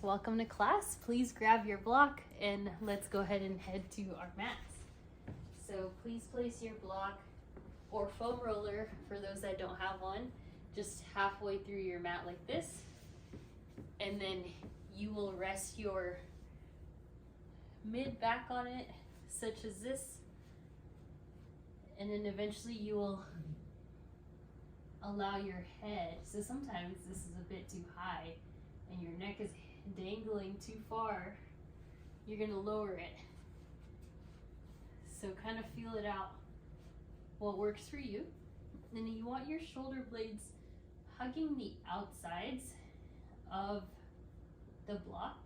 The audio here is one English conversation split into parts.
welcome to class. Please grab your block and let's go ahead and head to our mats. So please place your block or foam roller, for those that don't have one, just halfway through your mat like this. And then you will rest your mid back on it, such as this. And then eventually you will allow your head, so sometimes this is a bit too high and your neck is dangling too far, you're gonna lower it. So kind of feel it out, what works for you. Then you want your shoulder blades hugging the outsides of the block.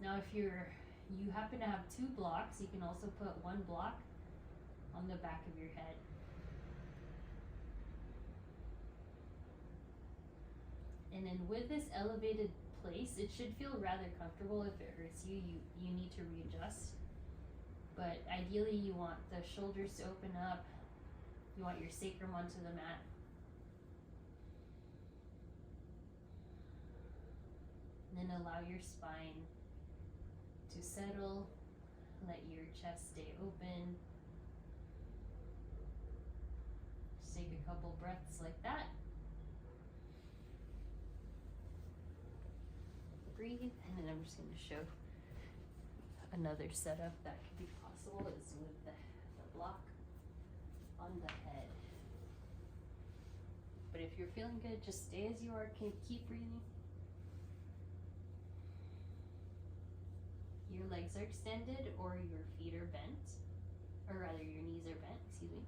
Now if you happen to have two blocks, you can also put one block on the back of your head. And then with this elevated place, it should feel rather comfortable. If it hurts you, you need to readjust. But ideally you want the shoulders to open up. You want your sacrum onto the mat. And then allow your spine to settle. Let your chest stay open. Just take a couple breaths like that. Breathe, and then I'm just going to show another setup that could be possible is with the block on the head. But if you're feeling good, just stay as you are. Keep breathing. Your legs are extended or your feet are bent, or rather your knees are bent, excuse me.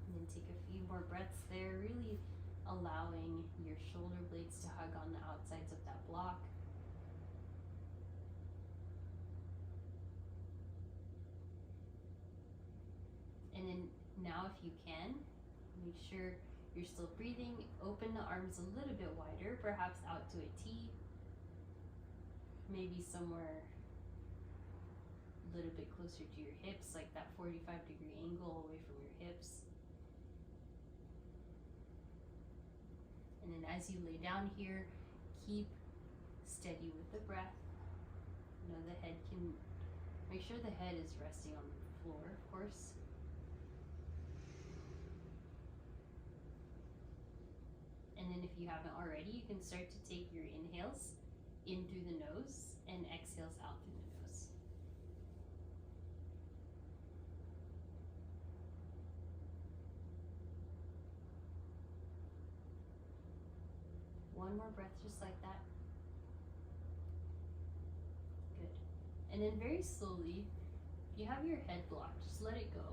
And then take a few more breaths there, really allowing your shoulder blades to hug on the outsides of that block. And then now if you can, make sure you're still breathing. Open the arms a little bit wider, perhaps out to a T. Maybe somewhere a little bit closer to your hips, like that 45-degree angle away from your hips. And then as you lay down here, keep steady with the breath. You know, the head can, make sure the head is resting on the floor, of course. And then if you haven't already, you can start to take your inhales in through the nose and exhales out through the nose. One more breath just like that. Good. And then very slowly, if you have your head blocked, just let it go.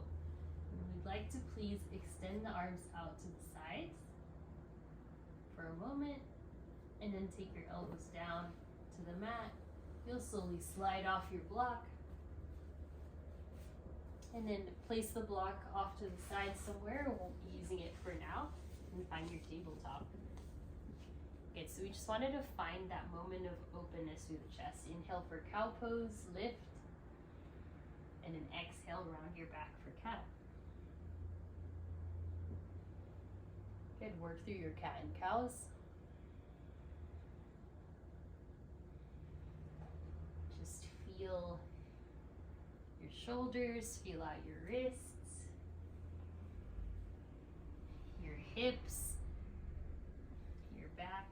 And we'd like to please extend the arms out to the sides for a moment, and then take your elbows down to the mat. You'll slowly slide off your block, and then place the block off to the side somewhere. We won't be using it for now, and find your tabletop. Okay, so we just wanted to find that moment of openness through the chest. Inhale for cow pose, lift, and then exhale, round your back for cat. Good, work through your cat and cows. Just feel your shoulders, feel out your wrists, your hips, your back.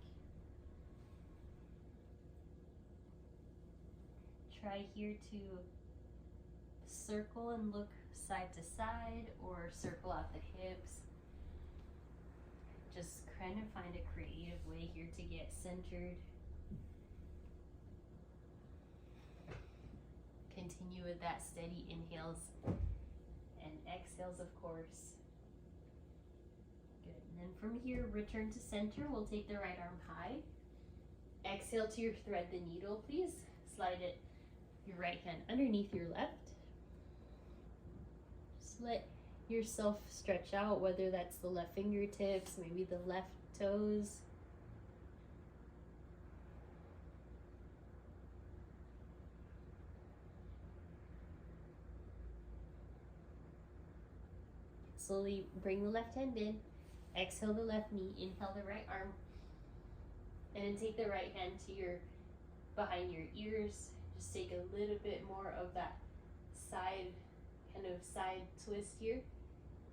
Try here to circle and look side to side, or circle out the hips. Just kind of find a creative way here to get centered. Continue with that steady inhales and exhales, of course. Good. And then from here, return to center. We'll take the right arm high. Exhale to thread the needle, please. Slide it, your right hand underneath your left. Just let yourself stretch out, whether that's the left fingertips, maybe the left toes. Slowly bring the left hand in, Exhale the left knee, inhale the right arm. And then take the right hand to your behind your ears. Just take a little bit more of that side, kind of side twist here.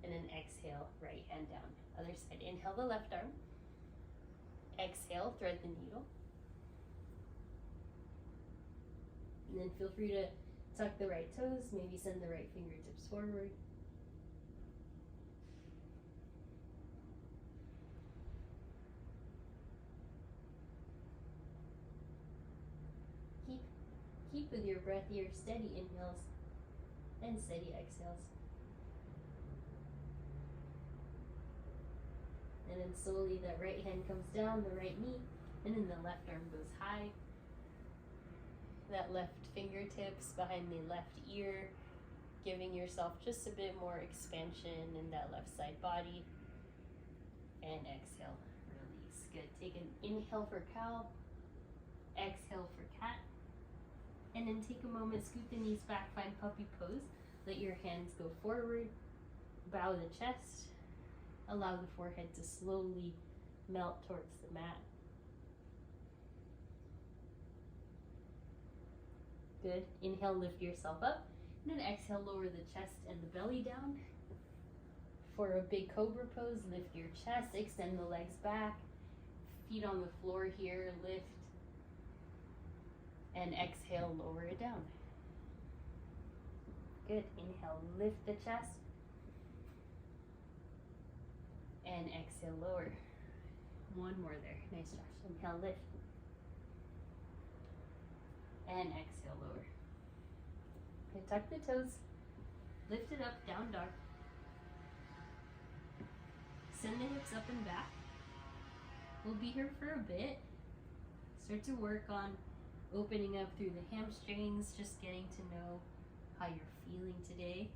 And then exhale, right hand down. Other side, inhale the left arm. Exhale, thread the needle. And then feel free to tuck the right toes, maybe send the right fingertips forward. Keep with your breath here, steady inhales and steady exhales. And then slowly that right hand comes down, the right knee, and then the left arm goes high. That left fingertips behind the left ear, giving yourself just a bit more expansion in that left side body. And exhale, release. Good. Take an inhale for cow, exhale for cat. And then take a moment, scoot the knees back, find puppy pose. Let your hands go forward, bow the chest. Allow the forehead to slowly melt towards the mat. Good. Inhale, lift yourself up. And then exhale, lower the chest and the belly down. For a big cobra pose, lift your chest, extend the legs back. Feet on the floor here, lift. And exhale, lower it down. Good. Inhale, lift the chest. And exhale, lower. One more there. Nice, Josh. Inhale, lift. And exhale, lower. Okay, tuck the toes. Lift it up, down dog. Send the hips up and back. We'll be here for a bit. Start to work on opening up through the hamstrings, just getting to know how you're feeling today.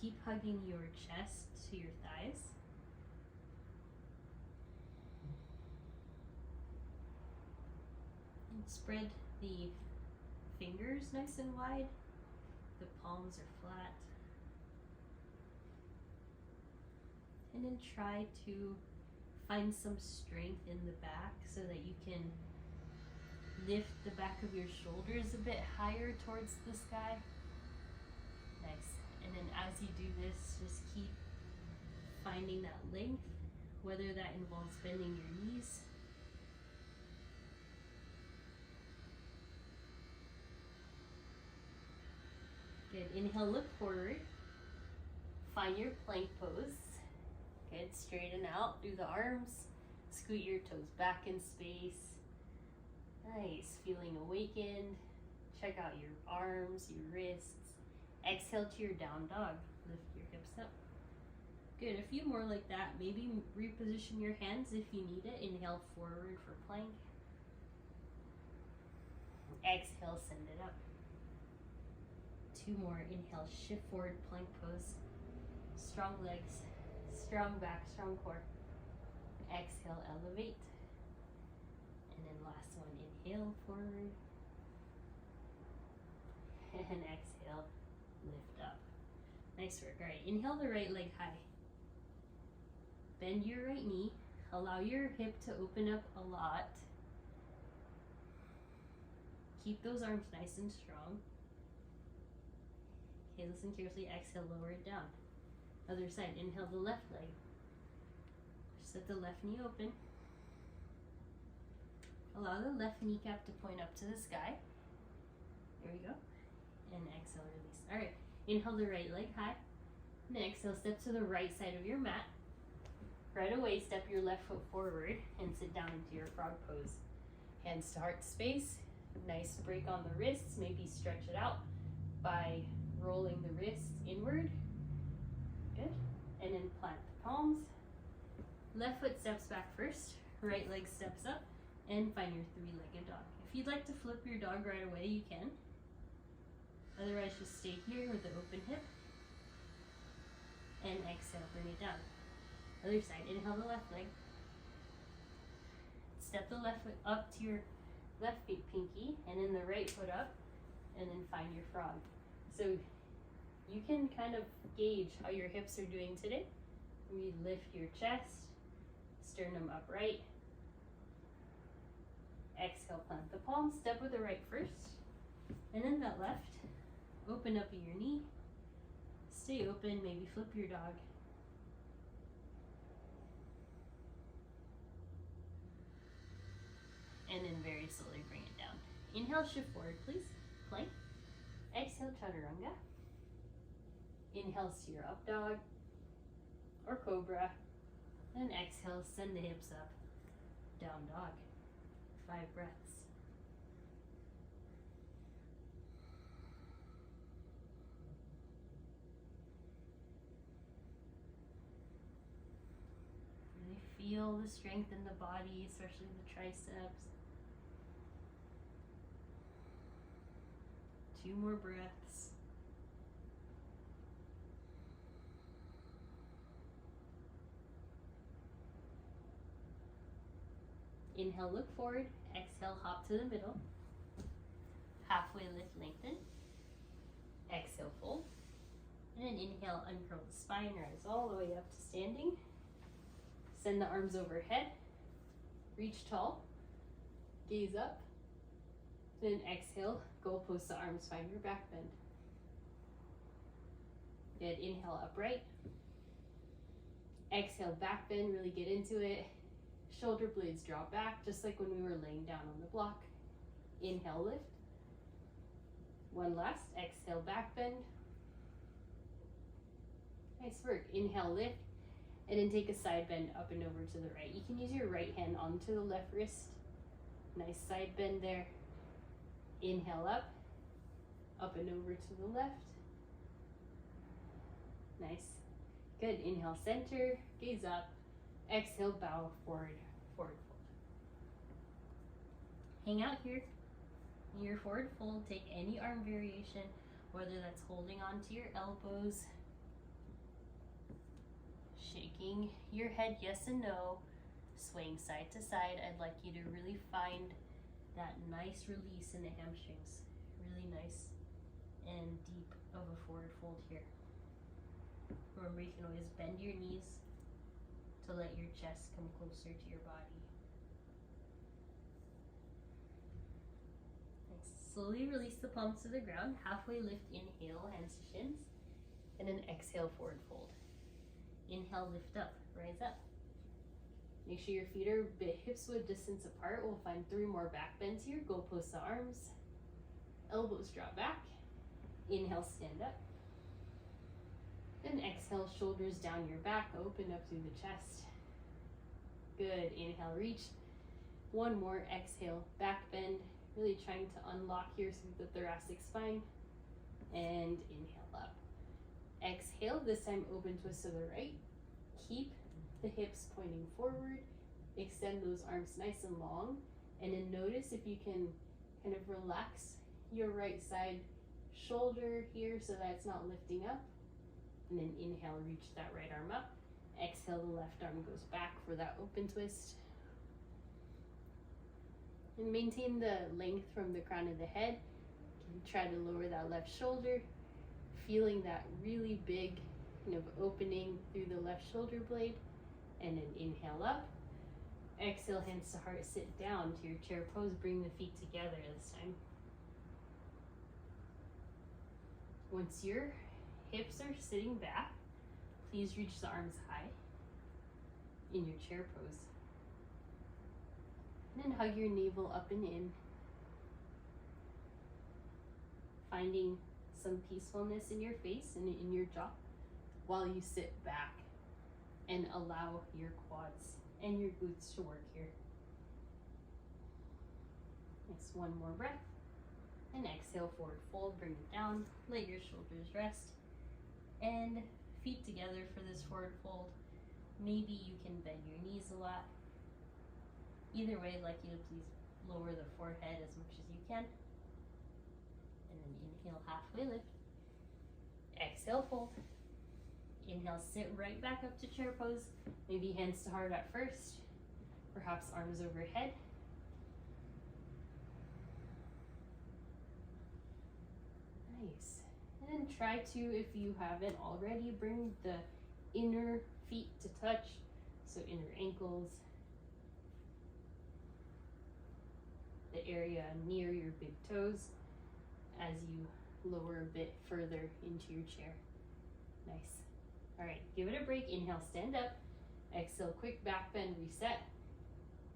Keep hugging your chest to your thighs. And spread the fingers nice and wide. The palms are flat. And then try to find some strength in the back so that you can lift the back of your shoulders a bit higher towards the sky. Nice. And then as you do this, just keep finding that length, whether that involves bending your knees. Good. Inhale, look forward. Find your plank pose. Good. Straighten out through the arms. Scoot your toes back in space. Nice. Feeling awakened. Check out your arms, your wrists. Exhale to your down dog. Lift your hips up. Good. A few more like that. Maybe reposition your hands if you need it. Inhale forward for plank. Exhale, send it up. Two more. Inhale, shift forward, plank pose. Strong legs, strong back, strong core. Exhale, elevate. And then last one, inhale forward. And exhale, lift up. Nice work. All right, inhale the right leg high. Bend your right knee. Allow your hip to open up a lot. Keep those arms nice and strong. Okay, listen carefully. Exhale, lower it down. Other side. Inhale the left leg. Set the left knee open. Allow the left kneecap to point up to the sky. There we go. And exhale, release. All right. Inhale the right leg high. And then exhale, step to the right side of your mat. Right away, step your left foot forward and sit down into your frog pose. Hands to heart space. Nice break on the wrists. Maybe stretch it out by rolling the wrists inward. Good. And then plant the palms. Left foot steps back first. Right leg steps up. And find your three-legged dog. If you'd like to flip your dog right away, you can. Otherwise, just stay here with the open hip. And exhale, bring it down. Other side. Inhale the left leg. Step the left foot up to your left pinky, and then the right foot up, and then find your frog. So You can kind of gauge how your hips are doing today. We lift your chest, sternum upright. Exhale, plant the palms, step with the right first, and then that left. Open up your knee, stay open, maybe flip your dog. And then very slowly bring it down. Inhale, shift forward, please. Plank. Exhale, chaturanga. Inhale, steer up dog or cobra. And exhale, send the hips up. Down dog. 5 breaths. Really feel the strength in the body, especially the triceps. 2 more breaths. Inhale, look forward. Exhale, hop to the middle. Halfway lift, lengthen. Exhale, fold. And then inhale, uncurl the spine, rise all the way up to standing. Send the arms overhead. Reach tall. Gaze up. Then exhale, goalpost the arms, find your back bend. Good, inhale, upright. Exhale, back bend, really get into it. Shoulder blades drop back, just like when we were laying down on the block. Inhale, lift. One last, exhale, back bend. Nice work, inhale, lift. And then take a side bend up and over to the right. You can use your right hand onto the left wrist. Nice side bend there. Inhale up and over to the left. Nice. Good, inhale, center, gaze up. Exhale, bow forward, forward fold. Hang out here in your forward fold. Take any arm variation, whether that's holding onto your elbows, shaking your head yes and no, swaying side to side. I'd like you to really find that nice release in the hamstrings. Really nice and deep of a forward fold here. Remember, you can always bend your knees to let your chest come closer to your body. Nice. Slowly release the palms to the ground. Halfway lift, inhale, hands to shins. And then exhale, forward fold. Inhale, lift up, rise up. Make sure your feet are a bit hips-width distance apart. We'll find 3 more back bends here. Goalpost the arms. Elbows drop back. Inhale, stand up. Then exhale, shoulders down your back, open up through the chest. Good, inhale, reach. 1 more, exhale, back bend. Really trying to unlock here through the thoracic spine. And inhale up. Exhale, this time open twist to the right. Keep the hips pointing forward. Extend those arms nice and long. And then notice if you can kind of relax your right side shoulder here so that it's not lifting up. And then inhale, reach that right arm up. Exhale, the left arm goes back for that open twist. And maintain the length from the crown of the head. Try to lower that left shoulder, feeling that really big kind of opening through the left shoulder blade. And then inhale up. Exhale, hands to heart, sit down to your chair pose. Bring the feet together this time. Once your hips are sitting back, please reach the arms high in your chair pose. And then hug your navel up and in, finding some peacefulness in your face and in your jaw while you sit back and allow your quads and your glutes to work here. Next, 1 more breath. And exhale, forward fold, bring it down, let your shoulders rest. And feet together for this forward fold. Maybe you can bend your knees a lot. Either way, I'd like you to please lower the forehead as much as you can. And then inhale, halfway lift. Exhale, fold. Inhale, sit right back up to chair pose. Maybe hands to heart at first. Perhaps arms overhead. Nice. And then try to, if you haven't already, bring the inner feet to touch. So inner ankles, the area near your big toes as you lower a bit further into your chair. Nice. All right, give it a break. Inhale, stand up. Exhale, quick back bend, reset.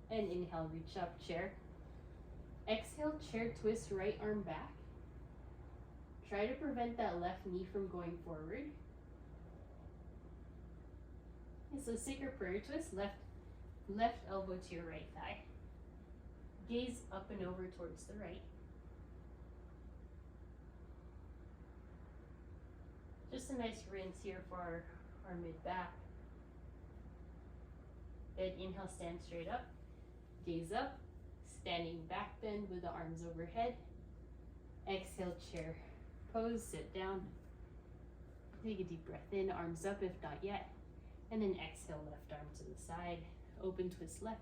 And inhale, reach up, chair. Exhale, chair twist, right arm back. Try to prevent that left knee from going forward. Okay, so sacred prayer twist, left elbow to your right thigh. Gaze up and over towards the right. Just a nice rinse here for our mid-back. Then inhale, stand straight up. Gaze up, standing back bend with the arms overhead. Exhale, chair pose, sit down. Take a deep breath in, arms up if not yet. And then exhale, left arm to the side. Open twist left.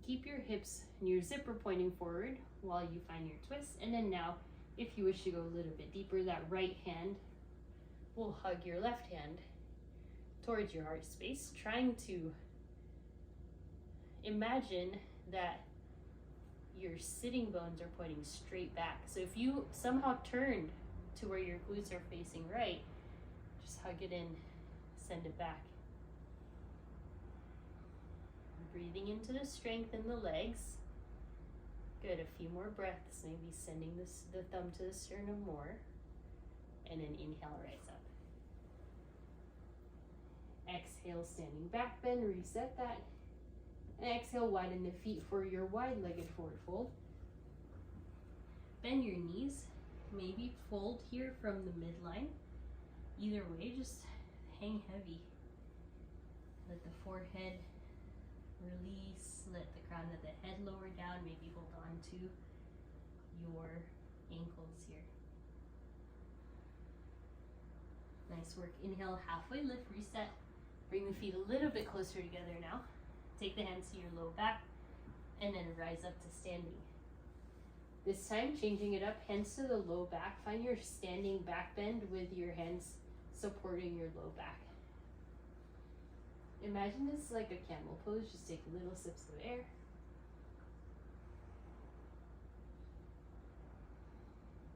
Keep your hips and your zipper pointing forward while you find your twist. And then now, if you wish to go a little bit deeper, that right hand will hug your left hand towards your heart space, trying to imagine that your sitting bones are pointing straight back. So if you somehow turned to where your glutes are facing right, just hug it in, send it back. Breathing into the strength in the legs. Good, a few more breaths, maybe sending the thumb to the sternum more. And then inhale, rise up. Exhale, standing back bend, reset that. And exhale, widen the feet for your wide-legged forward fold. Bend your knees, maybe fold here from the midline. Either way, just hang heavy. Let the forehead release, let the crown of the head lower down, maybe hold on to your ankles here. Nice work. Inhale, halfway lift, reset. Bring the feet a little bit closer together now. Take the hands to your low back and then rise up to standing. This time, changing it up, hands to the low back. Find your standing back bend with your hands supporting your low back. Imagine this like a camel pose. Just take little sips of air.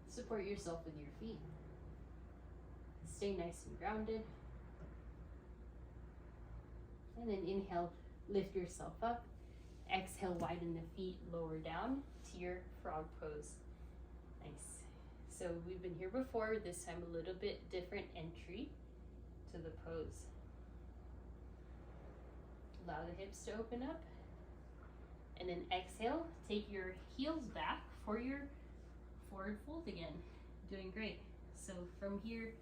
Support yourself with your feet. Stay nice and grounded. And then inhale, lift yourself up. Exhale, widen the feet, lower down to your frog pose. Nice. So we've been here before, this time a little bit different entry to the pose. Allow the hips to open up. And then exhale, take your heels back for your forward fold again. Doing great. So from here,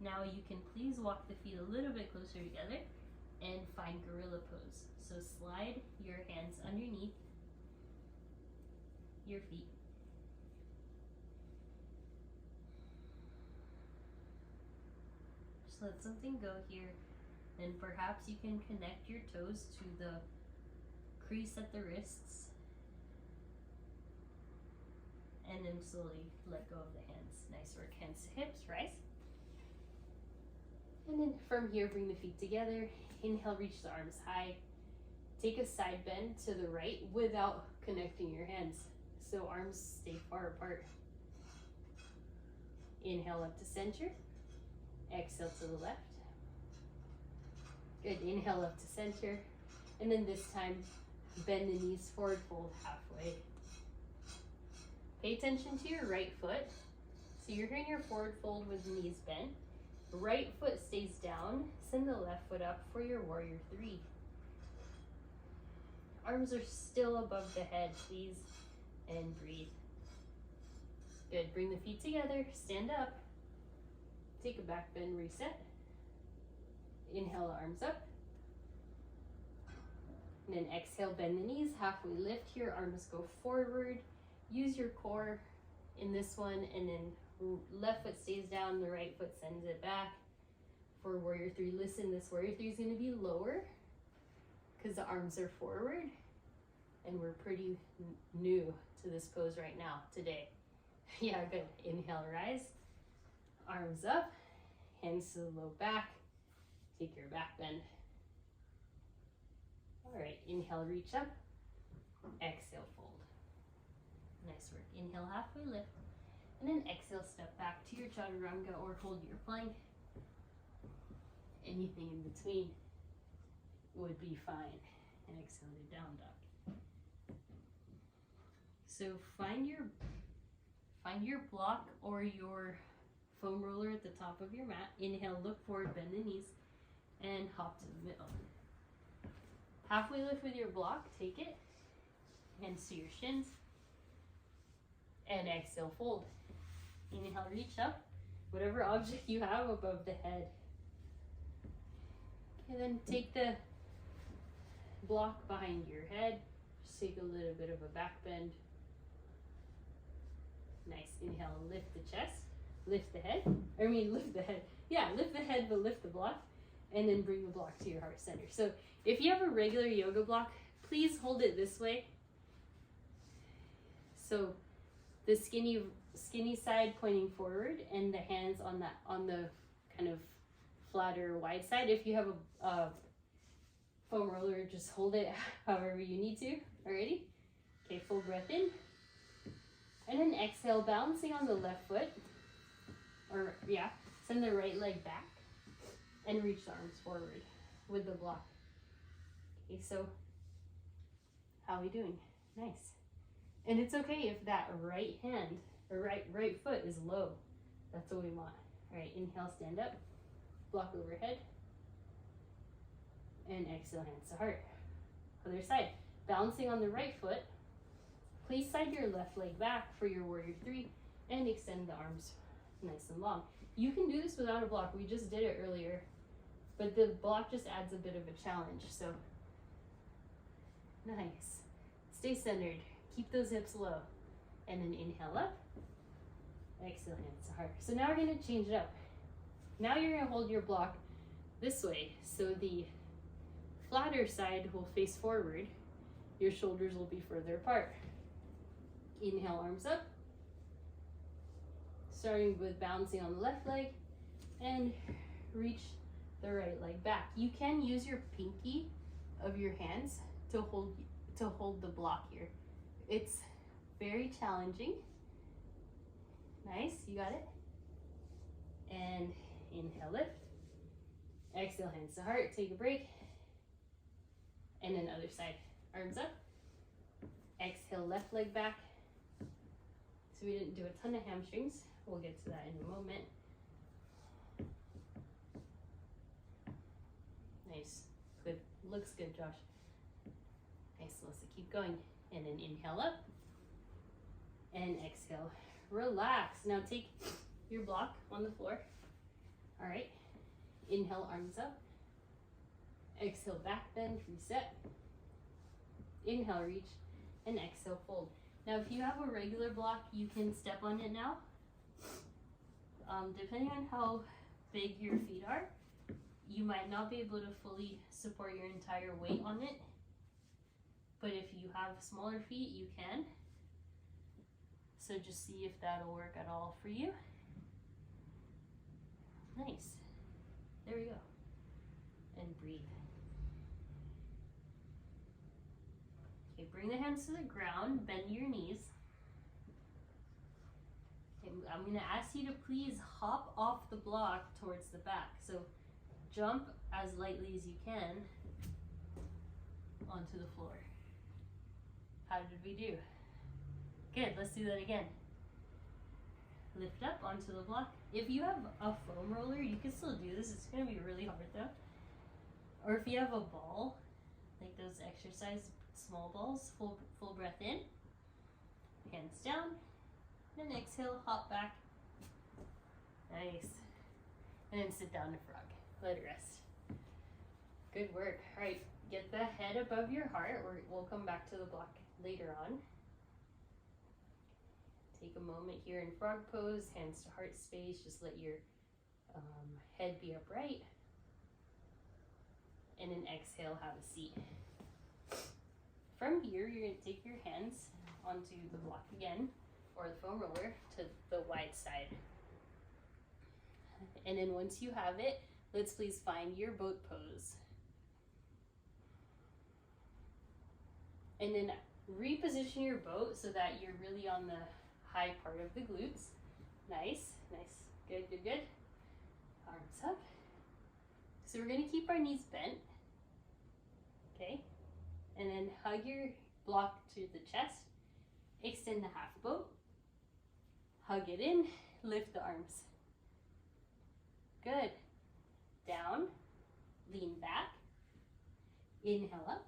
now you can please walk the feet a little bit closer together and find gorilla pose. So slide your hands underneath your feet. Just let something go here. And perhaps you can connect your toes to the crease at the wrists. And then slowly let go of the hands. Nice work, hands to hips, rise. And then from here, bring the feet together. Inhale, reach the arms high. Take a side bend to the right without connecting your hands. So arms stay far apart. Inhale up to center. Exhale to the left. Good, inhale up to center. And then this time, bend the knees forward, fold halfway. Pay attention to your right foot. So you're here in your forward fold with knees bent. Right foot stays down. Send the left foot up for your warrior three. Arms are still above the head, please, and breathe. Good, bring the feet together, stand up. Take a back bend, reset. Inhale, arms up. And then exhale, bend the knees, halfway lift here, arms go forward. Use your core in this one, and then left foot stays down, the right foot sends it back. For warrior three, listen, this warrior three is gonna be lower because the arms are forward, and we're pretty new to this pose right now, today. Yeah, good. Inhale, rise. Arms up. Hands to the low back. Take your back bend. All right, inhale, reach up. Exhale, fold. Nice work. Inhale, halfway lift. And then exhale, step back to your chaturanga or hold your plank. Anything in between would be fine. And exhale to down dog. So find your block or your foam roller at the top of your mat. Inhale, look forward, bend the knees, and hop to the middle. Halfway lift with your block, take it, hands to your shins, and exhale, fold. Inhale, reach up, whatever object you have above the head. Okay, then take the block behind your head, just take a little bit of a back bend. Nice, inhale, lift the chest, lift the head, lift the head. Yeah, lift the head, but lift the block, and then bring the block to your heart center. So if you have a regular yoga block, please hold it this way. So the skinny side pointing forward and the hands on the kind of flatter wide side. If you have a foam roller, just hold it however you need to. Alrighty? Okay, full breath in. And then exhale, balancing on the left foot. Send the right leg back and reach the arms forward with the block. Okay, so how are we doing? Nice. And it's okay if that right hand or right foot is low. That's what we want. All right, inhale, stand up, block overhead, and exhale, hands to heart. Other side, balancing on the right foot. Please slide your left leg back for your warrior three and extend the arms nice and long. You can do this without a block. We just did it earlier, but the block just adds a bit of a challenge. So nice. Stay centered. Keep those hips low. And then inhale up. Exhale, hands to heart. So now we're going to change it up. Now you're going to hold your block this way. So the flatter side will face forward. Your shoulders will be further apart. Inhale, arms up. Starting with balancing on the left leg and reach the right leg back. You can use your pinky of your hands to hold the block here. It's very challenging. Nice, you got it. And inhale, lift. Exhale, hands to heart, take a break. And then other side, arms up. Exhale, left leg back. So we didn't do a ton of hamstrings. We'll get to that in a moment. Nice, good, looks good, Josh. Nice, Melissa, keep going. And then inhale up. And exhale, relax. Now take your block on the floor. All right, inhale, arms up. Exhale, back bend, reset. Inhale, reach, and exhale, fold. Now, if you have a regular block, you can step on it now. Depending on how big your feet are, you might not be able to fully support your entire weight on it. But if you have smaller feet, you can. So just see if that'll work at all for you. Nice. There we go. And breathe. Okay, bring the hands to the ground, bend your knees. Okay, I'm going to ask you to please hop off the block towards the back. So jump as lightly as you can onto the floor. How did we do? Good, let's do that again. Lift up onto the block. If you have a foam roller, you can still do this. It's going to be really hard though. Or if you have a ball, like those exercise small balls, full breath in, hands down, then exhale, hop back. Nice. And then sit down to frog. Let it rest. Good work. All right, get the head above your heart. We'll come back to the block later on. Take a moment here in frog pose, hands to heart space. Just let your head be upright. And then exhale, have a seat. From here, you're going to take your hands onto the block again. or the foam roller to the wide side. And then once you have it, let's please find your boat pose. And then reposition your boat so that you're really on the high part of the glutes. Nice, nice, good, good, good. Arms up. So we're gonna keep our knees bent, okay? And then hug your block to the chest, extend the half boat, hug it in, lift the arms. Good. Down, lean back, inhale up,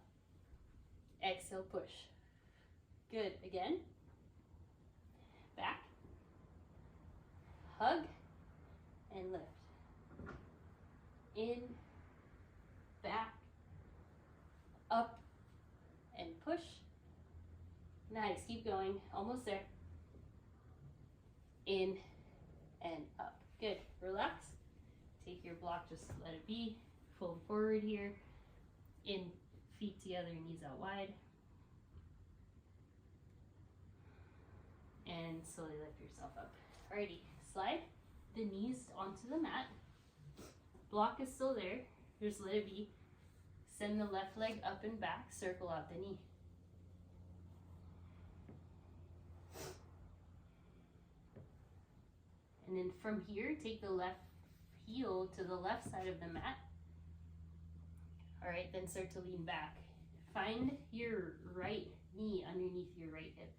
exhale, push. Good, again. Back, hug, and lift. In, back, up, and push. Nice, keep going, almost there. In and up. Good, relax. Take your block, just let it be. Fold forward here. In, feet together, knees out wide. And slowly lift yourself up. Alrighty, slide the knees onto the mat. Block is still there, just let it be. Send the left leg up and back, circle out the knee. And then from here, take the left heel to the left side of the mat. All right, then start to lean back. Find your right knee underneath your right hip.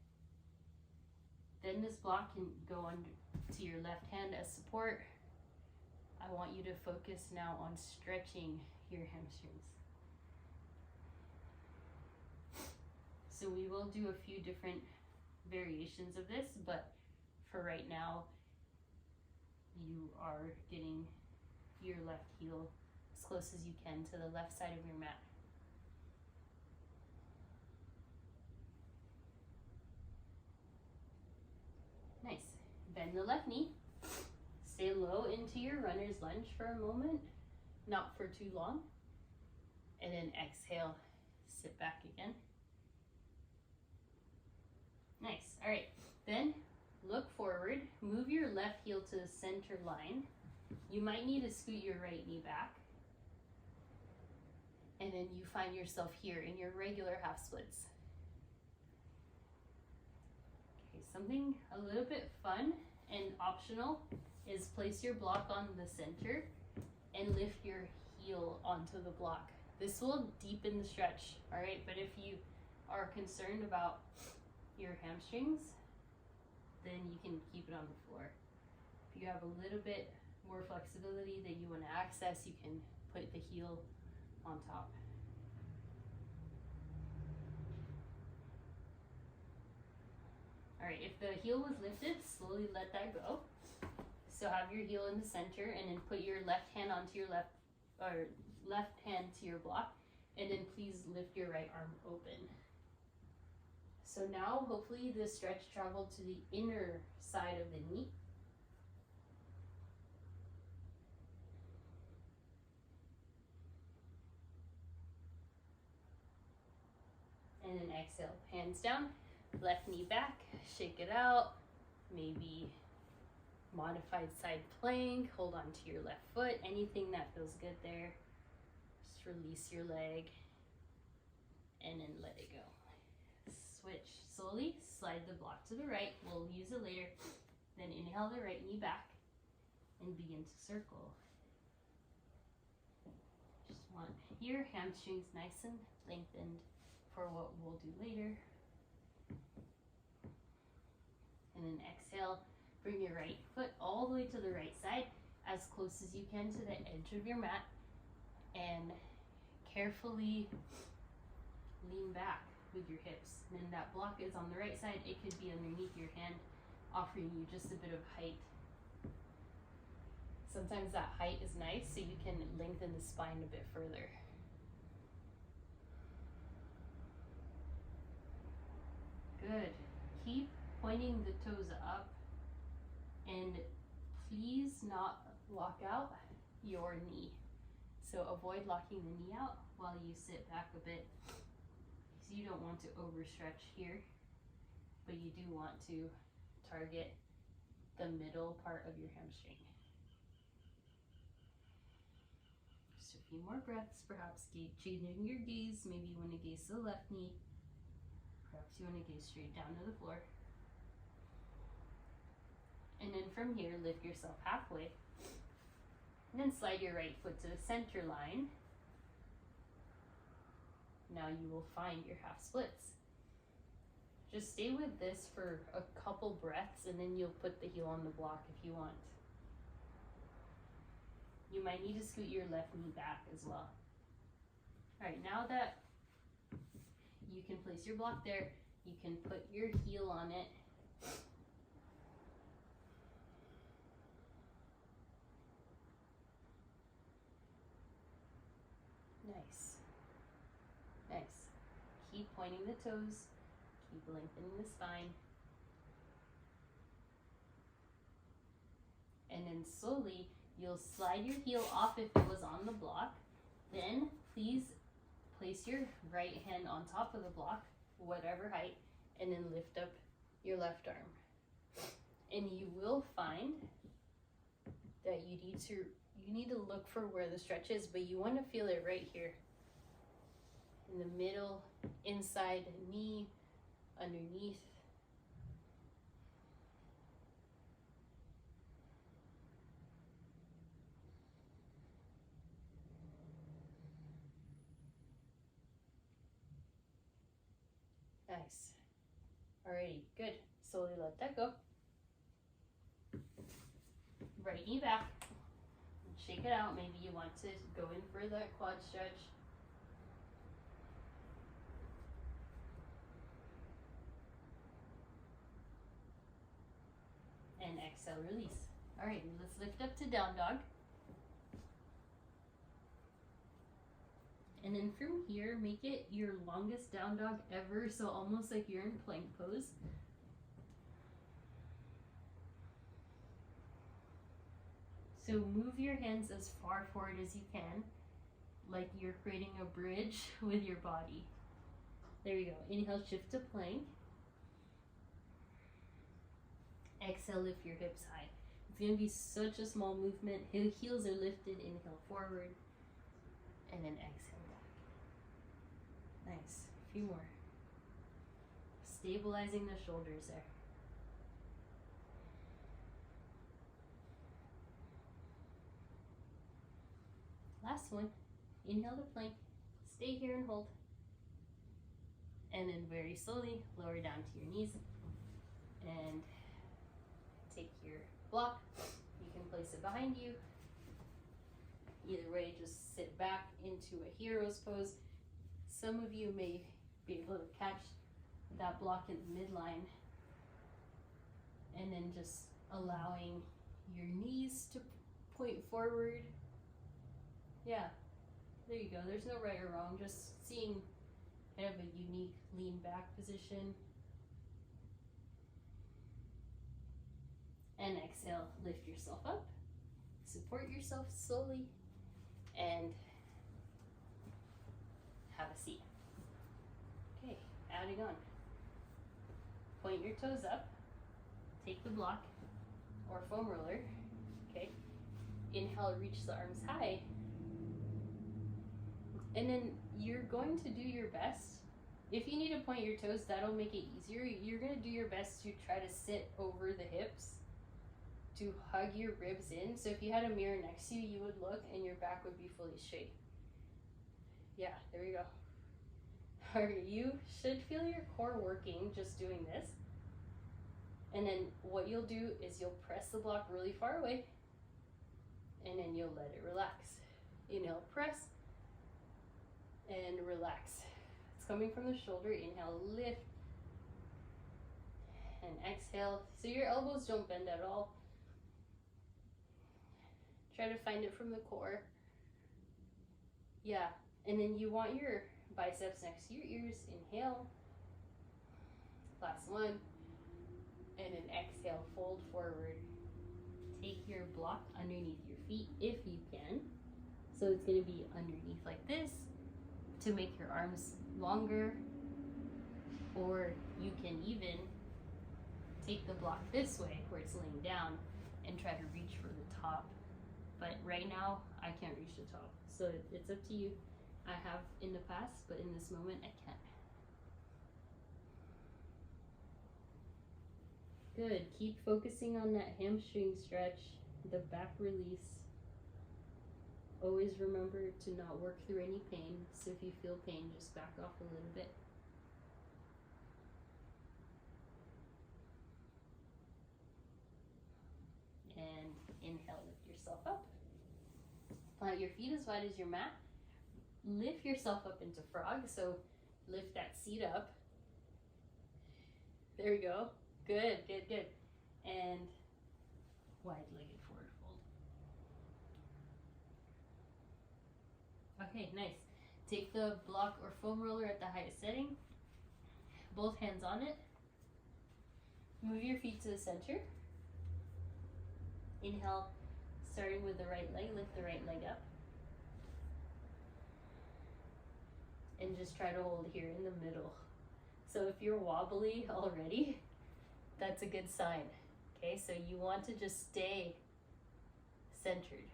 Then this block can go under to your left hand as support. I want you to focus now on stretching your hamstrings. So we will do a few different variations of this, but for right now, you are getting your left heel as close as you can to the left side of your mat. Nice. Bend the left knee. Stay low into your runner's lunge for a moment, not for too long. And then exhale, sit back again. Nice. All right. Then look forward, move your left heel to the center line. You might need to scoot your right knee back. And then you find yourself here in your regular half splits. Okay, something a little bit fun and optional is place your block on the center and lift your heel onto the block. This will deepen the stretch, all right? But if you are concerned about your hamstrings, then you can keep it on the floor. If you have a little bit more flexibility that you want to access, you can put the heel on top. All right, if the heel was lifted, slowly let that go. So have your heel in the center and then put your left hand onto your left hand to your block, and then please lift your right arm open. So now hopefully the stretch traveled to the inner side of the knee. And then exhale, hands down, left knee back, shake it out, maybe modified side plank, hold on to your left foot, anything that feels good there. Just release your leg and then let it go. Switch slowly, slide the block to the right, we'll use it later. Then inhale the right knee back and begin to circle. Just want your hamstrings nice and lengthened for what we'll do later. And then exhale, bring your right foot all the way to the right side, as close as you can to the edge of your mat, and carefully lean back with your hips. And then that block is on the right side, it could be underneath your hand, offering you just a bit of height. Sometimes that height is nice, so you can lengthen the spine a bit further. Good. Keep pointing the toes up, and please not lock out your knee. So avoid locking the knee out while you sit back a bit, because you don't want to overstretch here, but you do want to target the middle part of your hamstring. Just a few more breaths, perhaps changing your gaze. Maybe you want to gaze to the left knee. Perhaps you want to gaze straight down to the floor. And then from here, lift yourself halfway. And then slide your right foot to the center line. Now you will find your half splits. Just stay with this for a couple breaths, and then you'll put the heel on the block if you want. You might need to scoot your left knee back as well. All right, now that you can place your block there, you can put your heel on it. Nice. Nice. Keep pointing the toes. Keep lengthening the spine. And then slowly, you'll slide your heel off if it was on the block. Then, please place your right hand on top of the block, whatever height, and then lift up your left arm. And you will find that you need to look for where the stretch is, but you want to feel it right here. In the middle, inside knee, underneath. Nice. Alrighty, good. Slowly let that go. Right knee back. Shake it out. Maybe you want to go in for that quad stretch. And exhale, release. All right, let's lift up to down dog. And then from here, make it your longest down dog ever, so almost like you're in plank pose. So move your hands as far forward as you can, like you're creating a bridge with your body. There you go. Inhale, shift to plank. Exhale, lift your hips high. It's going to be such a small movement. Heels are lifted. Inhale forward. And then exhale back. Nice. A few more. Stabilizing the shoulders there. Last one. Inhale to plank. Stay here and hold. And then very slowly lower down to your knees. And take your block. You can place it behind you. Either way, just sit back into a hero's pose. Some of you may be able to catch that block in the midline. And then just allowing your knees to point forward. Yeah, there you go. There's no right or wrong. Just seeing kind of a unique lean back position. And exhale, lift yourself up, support yourself slowly, and have a seat. Okay, adding on. Point your toes up, take the block or foam roller, okay? Inhale, reach the arms high. And then you're going to do your best. If you need to point your toes, that'll make it easier. You're gonna do your best to try to sit over the hips, to hug your ribs in. So if you had a mirror next to you, you would look and your back would be fully straight. Yeah, there you go. All right, you should feel your core working just doing this. And then what you'll do is you'll press the block really far away and then you'll let it relax. Inhale, press and relax. It's coming from the shoulder. Inhale, lift and exhale. So your elbows don't bend at all. Try to find it from the core. Yeah, and then you want your biceps next to your ears. Inhale. Last one. And then exhale, fold forward. Take your block underneath your feet if you can. So it's going to be underneath like this to make your arms longer. Or you can even take the block this way where it's laying down and try to reach for the top. But right now, I can't reach the top. So it's up to you. I have in the past, but in this moment, I can't. Good. Keep focusing on that hamstring stretch, the back release. Always remember to not work through any pain. So if you feel pain, just back off a little bit. And inhale, lift yourself up. Plant your feet as wide as your mat. Lift yourself up into frog. So lift that seat up. There we go. Good, good, good. And wide-legged forward fold. Okay, nice. Take the block or foam roller at the highest setting. Both hands on it. Move your feet to the center. Inhale, starting with the right leg, lift the right leg up. And just try to hold here in the middle. So if you're wobbly already, that's a good sign. Okay, so you want to just stay centered.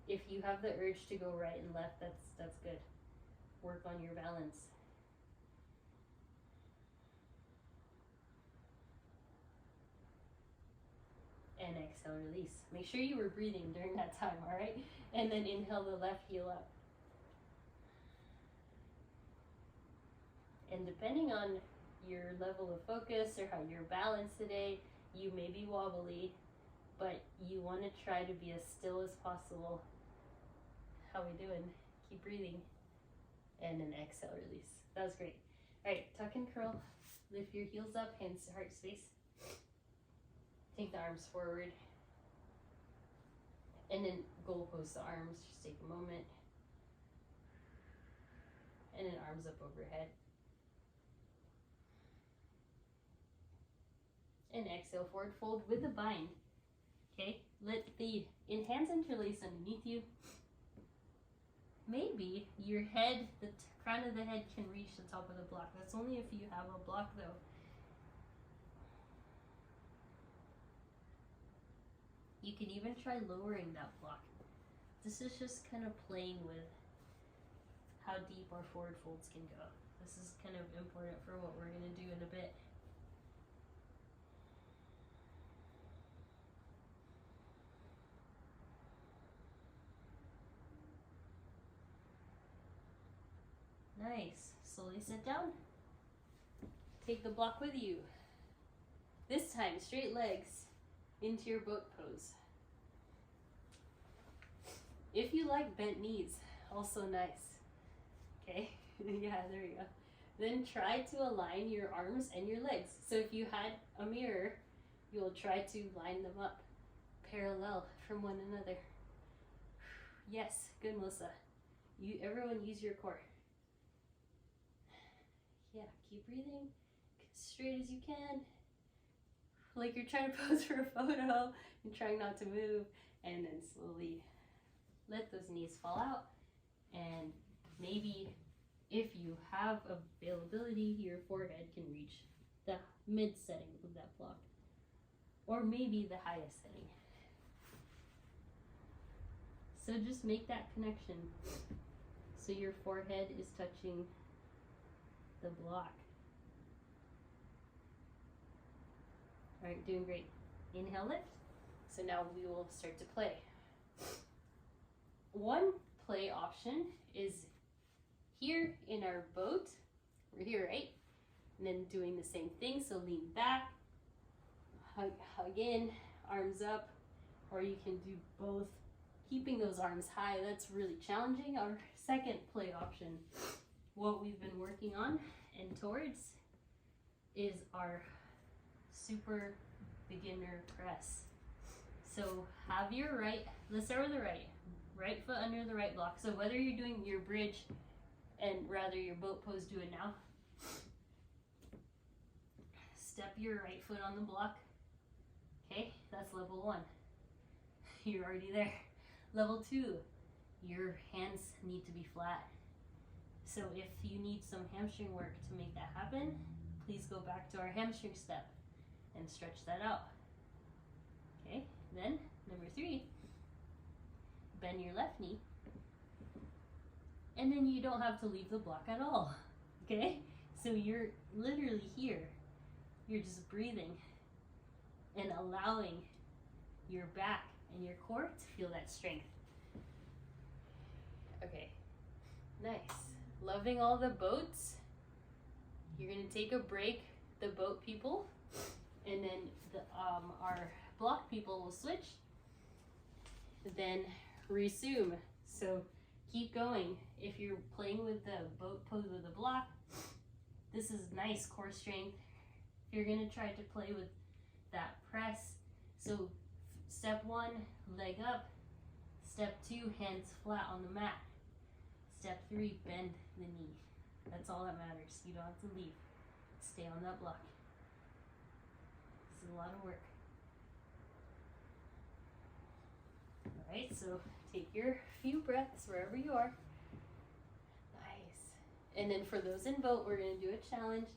If you have the urge to go right and left, that's good. Work on your balance. And exhale, release. Make sure you were breathing during that time, all right? And then inhale the left heel up. And depending on your level of focus or how you're balanced today, you may be wobbly, but you want to try to be as still as possible. How we doing? Keep breathing. And an exhale, release. That was great. All right, tuck and curl. Lift your heels up, hands to heart space. Take the arms forward. And then goal pose the arms. Just take a moment. And then arms up overhead. And exhale, forward fold with a bind. Okay, let the hands interlace underneath you. Maybe your head, the crown of the head can reach the top of the block. That's only if you have a block though. You can even try lowering that block. This is just kind of playing with how deep our forward folds can go. This is kind of important for what we're going to do in a bit. Nice. Slowly sit down. Take the block with you. This time, straight legs into your boat pose. If you like bent knees, also nice. Okay, yeah, there you go. Then try to align your arms and your legs. So if you had a mirror, you'll try to line them up parallel from one another. Yes, good, Melissa. Everyone use your core. Yeah, keep breathing straight as you can. Like you're trying to pose for a photo and trying not to move. And then slowly let those knees fall out. And maybe if you have availability, your forehead can reach the mid setting of that block. Or maybe the highest setting. So just make that connection. So your forehead is touching the block. All right, doing great. Inhale, lift. So now we will start to play. One play option is here in our boat. We're here, right? And then doing the same thing. So lean back, hug in, arms up, or you can do both. Keeping those arms high, that's really challenging. Our second play option, what we've been working on and towards, is our super beginner press. So have your let's start with the right foot under the right block. So whether you're doing your bridge and rather your boat pose, do it now. Step your right foot on the block. Okay, that's level 1. You're already there. Level 2, your hands need to be flat. So if you need some hamstring work to make that happen, please go back to our hamstring step. and stretch that out. Okay, then number 3, bend your left knee, and then you don't have to leave the block at all. Okay, so you're literally here, you're just breathing and allowing your back and your core to feel that strength. Okay, nice. Loving all the boats. You're gonna take a break, the boat people, and then our block people will switch, then resume. So keep going. If you're playing with the boat pose with a block, this is nice core strength. You're gonna try to play with that press. So step 1, leg up. Step 2, hands flat on the mat. Step 3, bend the knee. That's all that matters. You don't have to leave. Stay on that block. This is a lot of work. All right, so take your few breaths wherever you are. Nice. And then for those in boat, we're gonna do a challenge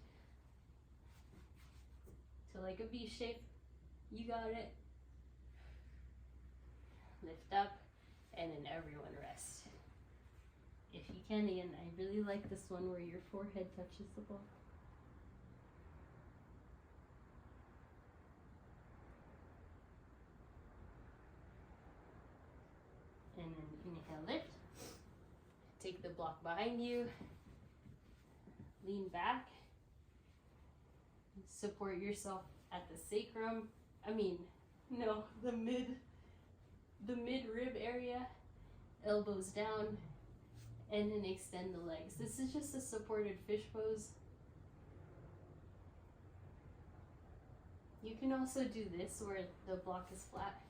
to like a V shape. You got it. Lift up, and then everyone rest. If you can, and I really like this one where your forehead touches the block. And then inhale, lift. Take the block behind you. Lean back. Support yourself at the sacrum. The mid rib area. Elbows down. And then extend the legs. This is just a supported fish pose. You can also do this where the block is flat.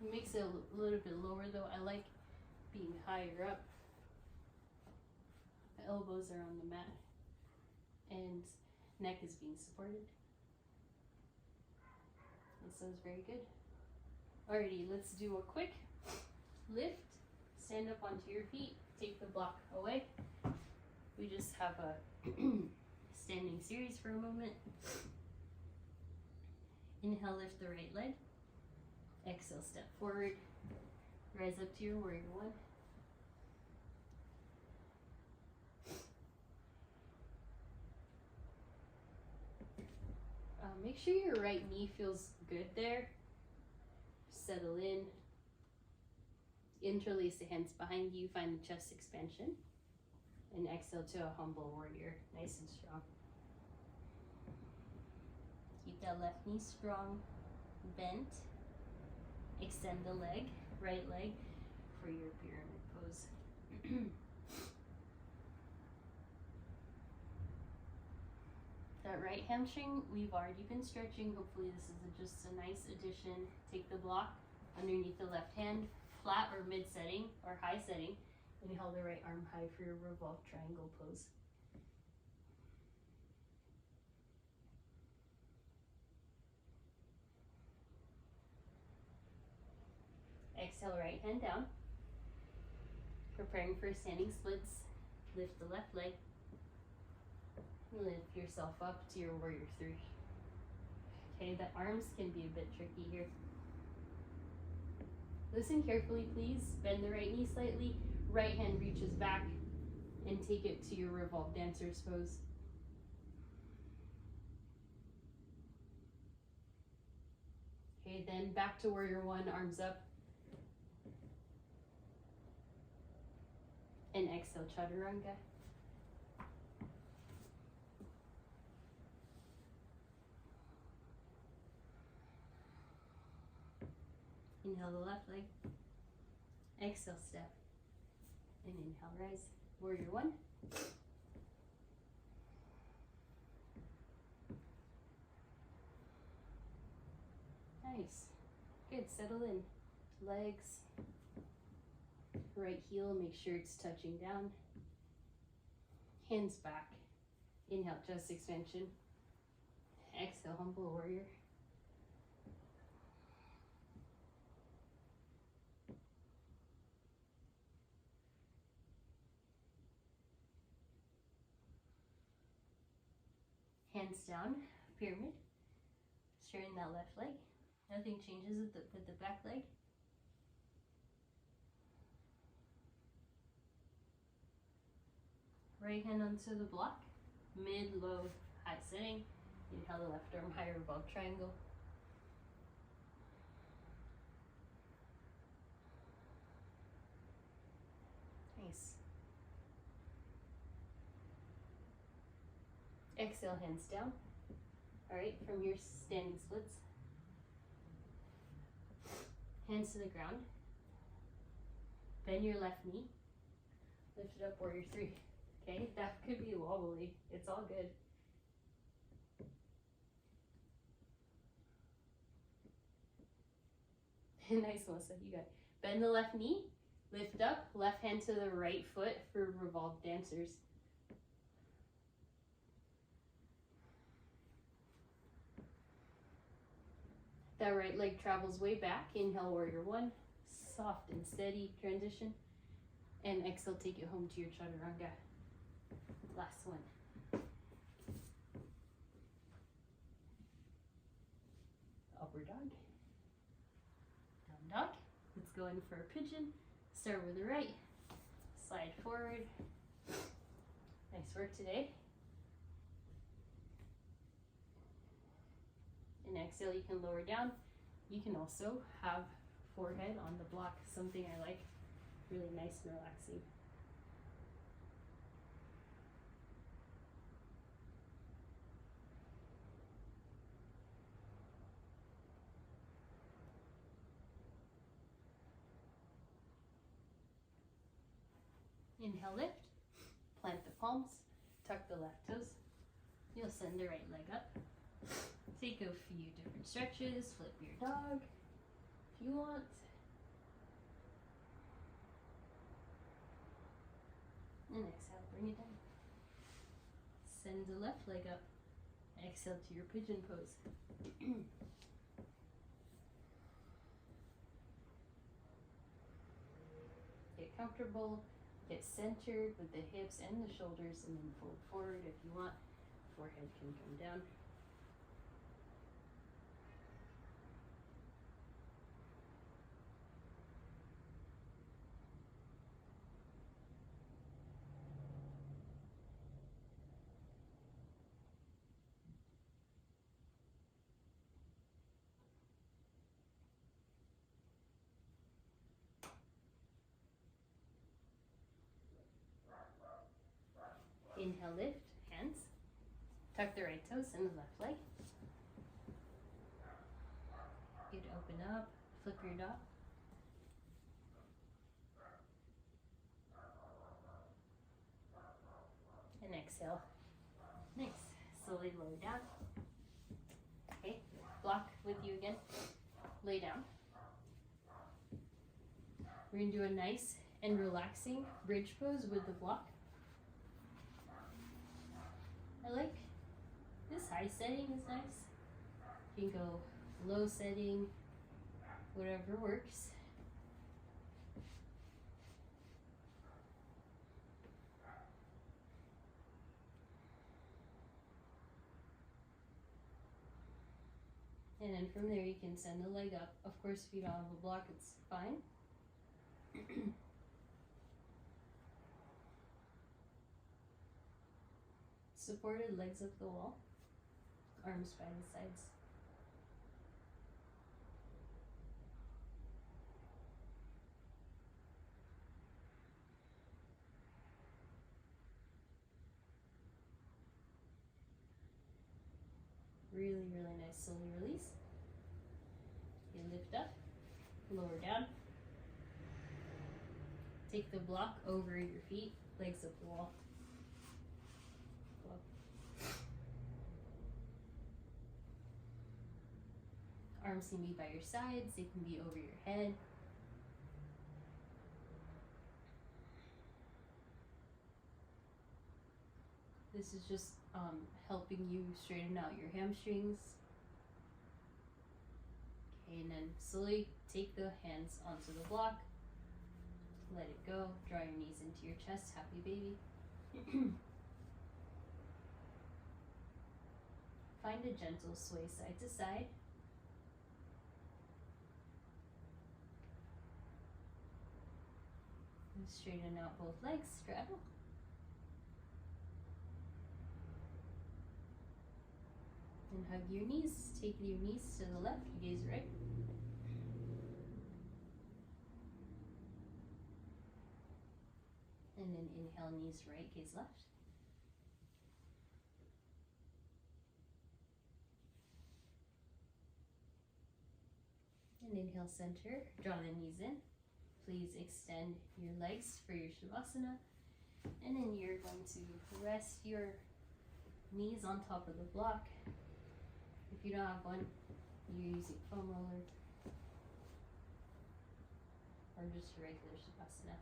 Makes it a little bit lower though. I like being higher up. The elbows are on the mat and neck is being supported. This sounds very good. Alrighty, let's do a quick lift. Stand up onto your feet, take the block away. We just have a standing series for a moment. Inhale, lift the right leg. Exhale, step forward. Rise up to your warrior 1. Make sure your right knee feels good there. Settle in. Interlace the hands behind you, find the chest expansion, and exhale to a humble warrior, nice and strong. Keep that left knee strong, bent. Extend the leg, right leg, for your pyramid pose. That right hamstring, we've already been stretching. Hopefully this is just a nice addition. Take the block underneath the left hand, flat or mid setting or high setting. Inhale the right arm high for your revolved triangle pose. Exhale, right hand down. Preparing for standing splits. Lift the left leg. Lift yourself up to your warrior 3. Okay, the arms can be a bit tricky here. Listen carefully, please. Bend the right knee slightly. Right hand reaches back and take it to your revolved dancer's pose. Okay, then back to warrior 1, arms up. And exhale, chaturanga. Inhale the left leg. Exhale, step. And inhale, rise. Warrior 1. Nice. Good, settle in. Legs. Right heel, make sure it's touching down. Hands back. Inhale, chest extension. Exhale, humble warrior. Hands down, pyramid. Straighten that left leg. Nothing changes with the back leg. Right hand onto the block. Mid, low, high setting. Inhale the left arm higher above triangle. Nice. Exhale, hands down. All right, from your standing splits. Hands to the ground. Bend your left knee. Lift it up, warrior three. Okay, that could be wobbly. It's all good. Nice, Melissa, you got it. Bend the left knee, lift up, left hand to the right foot for revolved dancers. That right leg travels way back. Inhale, warrior one. Soft and steady transition. And exhale, take it home to your chaturanga. Last one. Upward dog. Down dog. Let's go in for a pigeon. Start with the right. Slide forward. Nice work today. And exhale, you can lower down. You can also have forehead on the block, something I like. Really nice and relaxing. Inhale, lift. Plant the palms. Tuck the left toes. You'll send the right leg up. Take a few different stretches. Flip your dog if you want. And exhale, bring it down. Send the left leg up. Exhale to your pigeon pose. Get comfortable. Get centered with the hips and the shoulders, and then fold forward if you want. Forehead can come down. Inhale, lift, hands. Tuck the right toes in the left leg. Good, open up, flip your dog. And exhale. Nice. Slowly lower down. Okay, block with you again. Lay down. We're gonna do a nice and relaxing bridge pose with the block. I like this high setting is nice. You can go low setting, whatever works. And then from there you can send the leg up. Of course, if you don't have a block, it's fine. Supported legs up the wall, arms by the sides. Really, really nice. Slowly release. You lift up, lower down. Take the block over your feet, legs up the wall. Arms can be by your sides, they can be over your head. This is just helping you straighten out your hamstrings. Okay, and then slowly take the hands onto the block. Let it go. Draw your knees into your chest. Happy baby. Find a gentle sway side to side. And straighten out both legs, straddle. And hug your knees. Take your knees to the left, gaze right. And then inhale, knees right, gaze left. And inhale, center, draw the knees in. Please extend your legs for your Shavasana. And then you're going to rest your knees on top of the block. If you don't have one, you're using foam roller or just a regular Shavasana.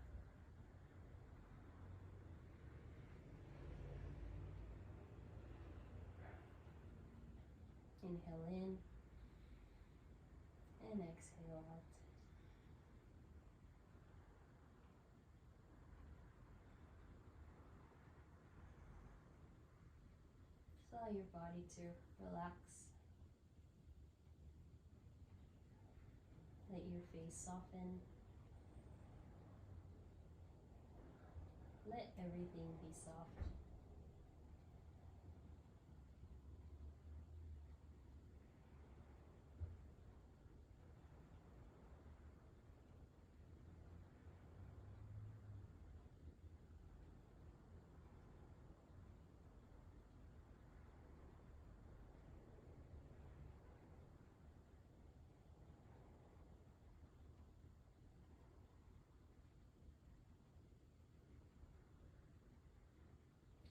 Inhale in and exhale out. Just allow your body to relax. Let your face soften. Let everything be soft.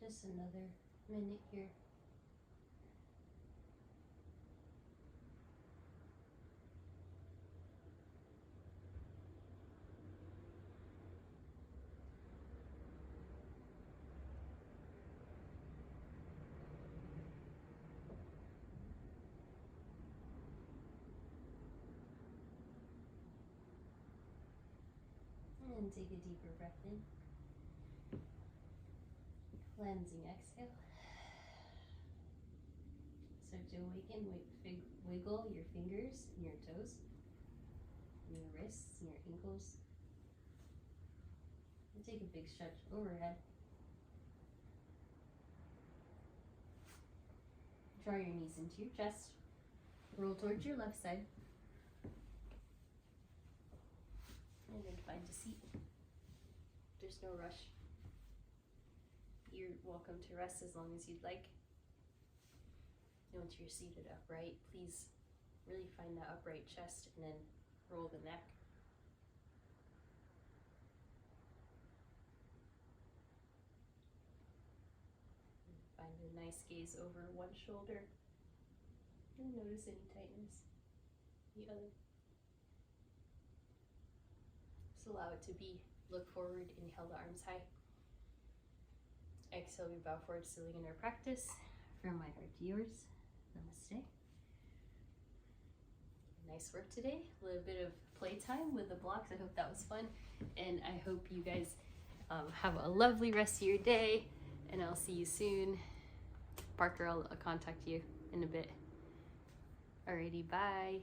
Just another minute here. And take a deeper breath in. Cleansing exhale. Start to awaken, wiggle your fingers and your toes, and your wrists and your ankles. And take a big stretch overhead. Draw your knees into your chest. Roll towards your left side. And then find a seat. There's no rush. You're welcome to rest as long as you'd like. And once you're seated upright, please really find that upright chest and then roll the neck. Find a nice gaze over one shoulder. And notice any tightness. The other. Just allow it to be. Look forward, inhale the arms high. Exhale, we bow forward, sealing in our practice. From my heart to yours. Namaste. Nice work today. A little bit of playtime with the blocks. I hope that was fun. And I hope you guys have a lovely rest of your day. And I'll see you soon. Parker, I'll contact you in a bit. Alrighty, bye.